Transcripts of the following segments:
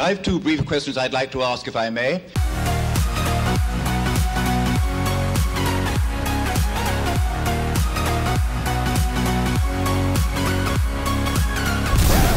I have two brief questions I'd like to ask, if I may.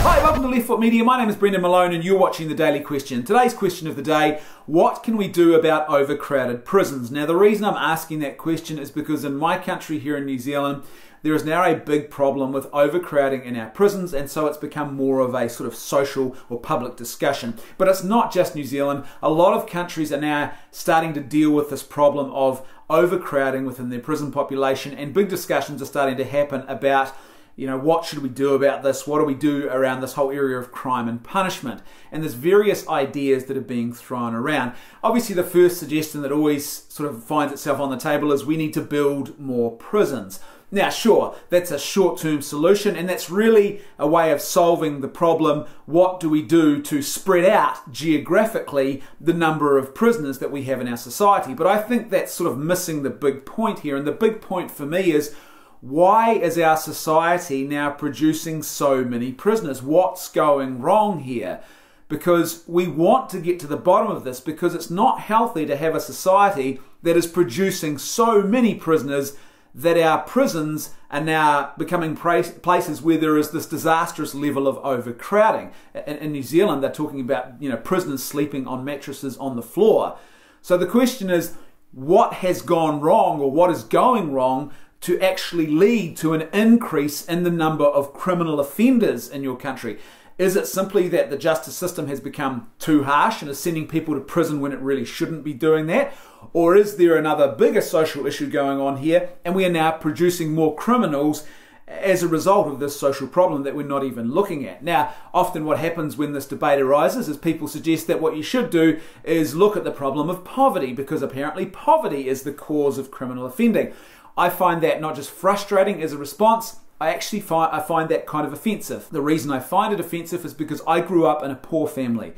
Hi, welcome to Left Foot Media. My name is Brendan Malone and you're watching The Daily Question. Today's question of the day: what can we do about overcrowded prisons? Now, the reason I'm asking that question is because in my country here in New Zealand, there is now a big problem with overcrowding in our prisons, and so it's become more of a sort of social or public discussion. But it's not just New Zealand. A lot of countries are now starting to deal with this problem of overcrowding within their prison population, and big discussions are starting to happen about, you know, what should we do about this? What do we do around this whole area of crime and punishment? And there's various ideas that are being thrown around. Obviously, the first suggestion that always sort of finds itself on the table is we need to build more prisons. Now, sure, that's a short-term solution, and that's really a way of solving the problem. What do we do to spread out geographically the number of prisoners that we have in our society? But I think that's sort of missing the big point here. And the big point for me is, why is our society now producing so many prisoners? What's going wrong here? Because we want to get to the bottom of this, because it's not healthy to have a society that is producing so many prisoners that our prisons are now becoming places where there is this disastrous level of overcrowding. In New Zealand, they're talking about, you know, prisoners sleeping on mattresses on the floor. So the question is, what has gone wrong, or what is going wrong to actually lead to an increase in the number of criminal offenders in your country? Is it simply that the justice system has become too harsh and is sending people to prison when it really shouldn't be doing that? Or is there another bigger social issue going on here, and we are now producing more criminals as a result of this social problem that we're not even looking at? Now, often what happens when this debate arises is people suggest that what you should do is look at the problem of poverty, because apparently poverty is the cause of criminal offending. I find that not just frustrating as a response, I find that kind of offensive. The reason I find it offensive is because I grew up in a poor family.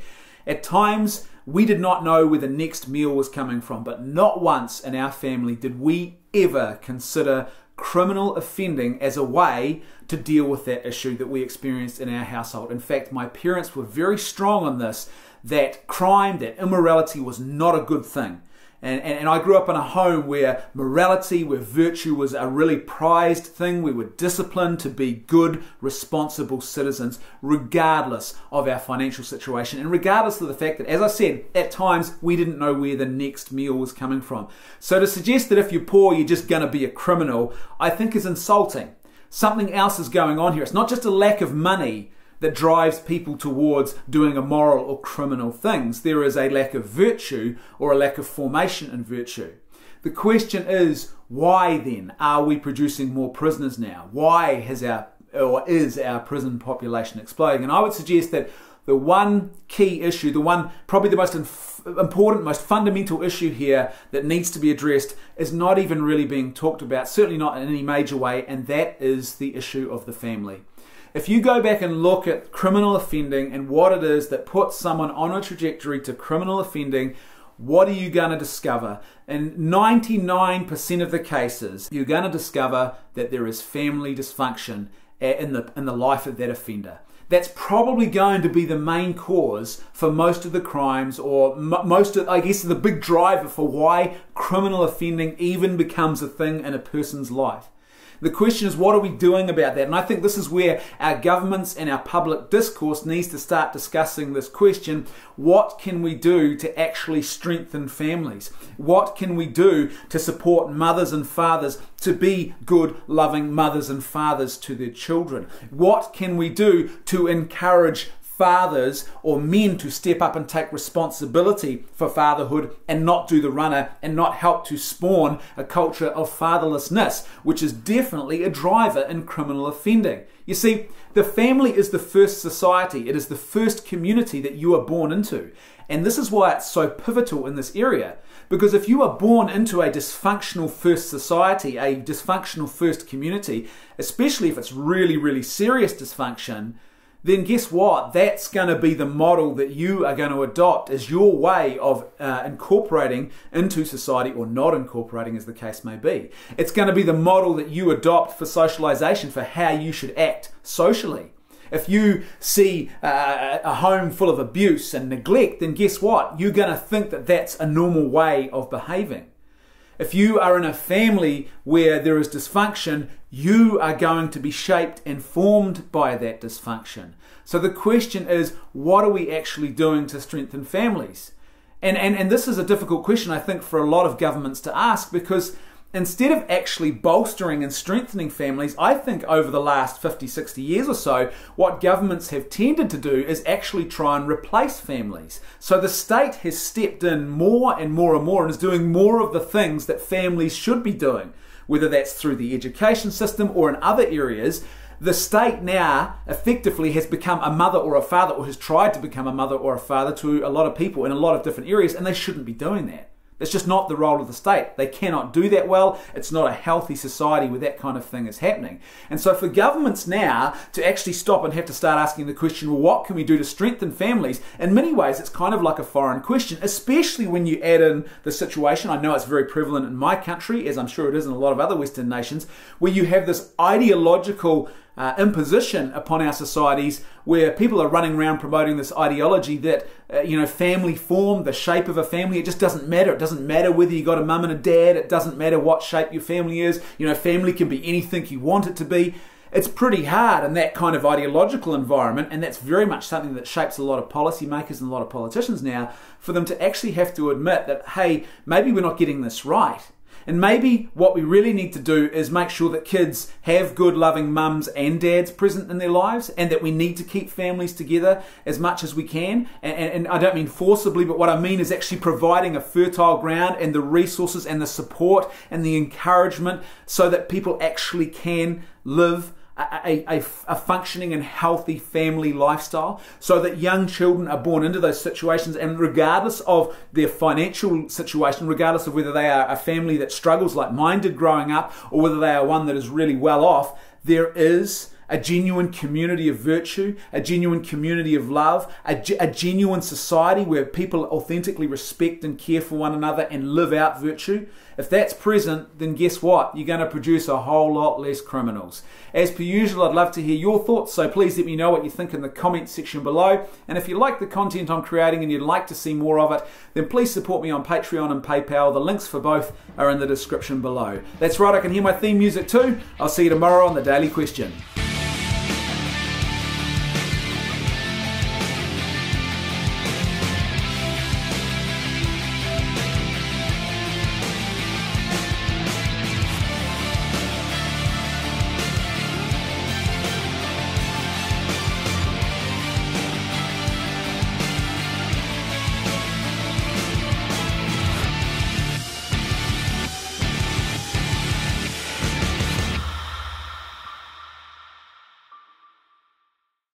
At times, we did not know where the next meal was coming from, but not once in our family did we ever consider criminal offending as a way to deal with that issue that we experienced in our household. In fact, my parents were very strong on this, that crime, that immorality was not a good thing. And I grew up in a home where morality, where virtue was a really prized thing. We were disciplined to be good, responsible citizens, regardless of our financial situation, and regardless of the fact that, as I said, at times we didn't know where the next meal was coming from. So to suggest that if you're poor, you're just going to be a criminal, I think is insulting. Something else is going on here. It's not just a lack of money that drives people towards doing immoral or criminal things. There is a lack of virtue, or a lack of formation in virtue. The question is, why then are we producing more prisoners now? Why is our prison population exploding? And I would suggest that the one key issue, probably the most important, most fundamental issue here that needs to be addressed is not even really being talked about, certainly not in any major way, and that is the issue of the family. If you go back and look at criminal offending and what it is that puts someone on a trajectory to criminal offending, what are you going to discover? In 99% of the cases, you're going to discover that there is family dysfunction in the life of that offender. That's probably going to be the main cause for most of the crimes, or most of, I guess, the big driver for why criminal offending even becomes a thing in a person's life. The question is, what are we doing about that? And I think this is where our governments and our public discourse needs to start discussing this question. What can we do to actually strengthen families? What can we do to support mothers and fathers to be good, loving mothers and fathers to their children? What can we do to encourage fathers or men to step up and take responsibility for fatherhood and not do the runner and not help to spawn a culture of fatherlessness, which is definitely a driver in criminal offending? You see, the family is the first society. It is the first community that you are born into. And this is why it's so pivotal in this area. Because if you are born into a dysfunctional first society, a dysfunctional first community, especially if it's really, really serious dysfunction, then guess what? That's going to be the model that you are going to adopt as your way of incorporating into society, or not incorporating as the case may be. It's going to be the model that you adopt for socialization, for how you should act socially. If you see a home full of abuse and neglect, then guess what? You're going to think that that's a normal way of behaving. If you are in a family where there is dysfunction, you are going to be shaped and formed by that dysfunction. So the question is, what are we actually doing to strengthen families? And this is a difficult question, I think, for a lot of governments to ask, because instead of actually bolstering and strengthening families, I think over the last 50, 60 years or so, what governments have tended to do is actually try and replace families. So the state has stepped in more and more and more and is doing more of the things that families should be doing, whether that's through the education system or in other areas. The state now effectively has become a mother or a father, or has tried to become a mother or a father to a lot of people in a lot of different areas, and they shouldn't be doing that. It's just not the role of the state. They cannot do that well. It's not a healthy society where that kind of thing is happening. And so for governments now to actually stop and have to start asking the question, well, what can we do to strengthen families? In many ways, it's kind of like a foreign question, especially when you add in the situation. I know it's very prevalent in my country, as I'm sure it is in a lot of other Western nations, where you have this ideological imposition upon our societies where people are running around promoting this ideology that, family form, the shape of a family, it just doesn't matter. It doesn't matter whether you got a mum and a dad. It doesn't matter what shape your family is. Family can be anything you want it to be. It's pretty hard in that kind of ideological environment, and that's very much something that shapes a lot of policymakers and a lot of politicians now, for them to actually have to admit that, hey, maybe we're not getting this right. And maybe what we really need to do is make sure that kids have good, loving mums and dads present in their lives, and that we need to keep families together as much as we can. And I don't mean forcibly, but what I mean is actually providing a fertile ground and the resources and the support and the encouragement so that people actually can live a functioning and healthy family lifestyle, so that young children are born into those situations, and regardless of their financial situation, regardless of whether they are a family that struggles like mine did growing up, or whether they are one that is really well off, there is a genuine community of virtue, a genuine community of love, a genuine society where people authentically respect and care for one another and live out virtue. If that's present, then guess what? You're going to produce a whole lot less criminals. As per usual, I'd love to hear your thoughts, so please let me know what you think in the comments section below. And if you like the content I'm creating and you'd like to see more of it, then please support me on Patreon and PayPal. The links for both are in the description below. That's right, I can hear my theme music too. I'll see you tomorrow on The Daily Question.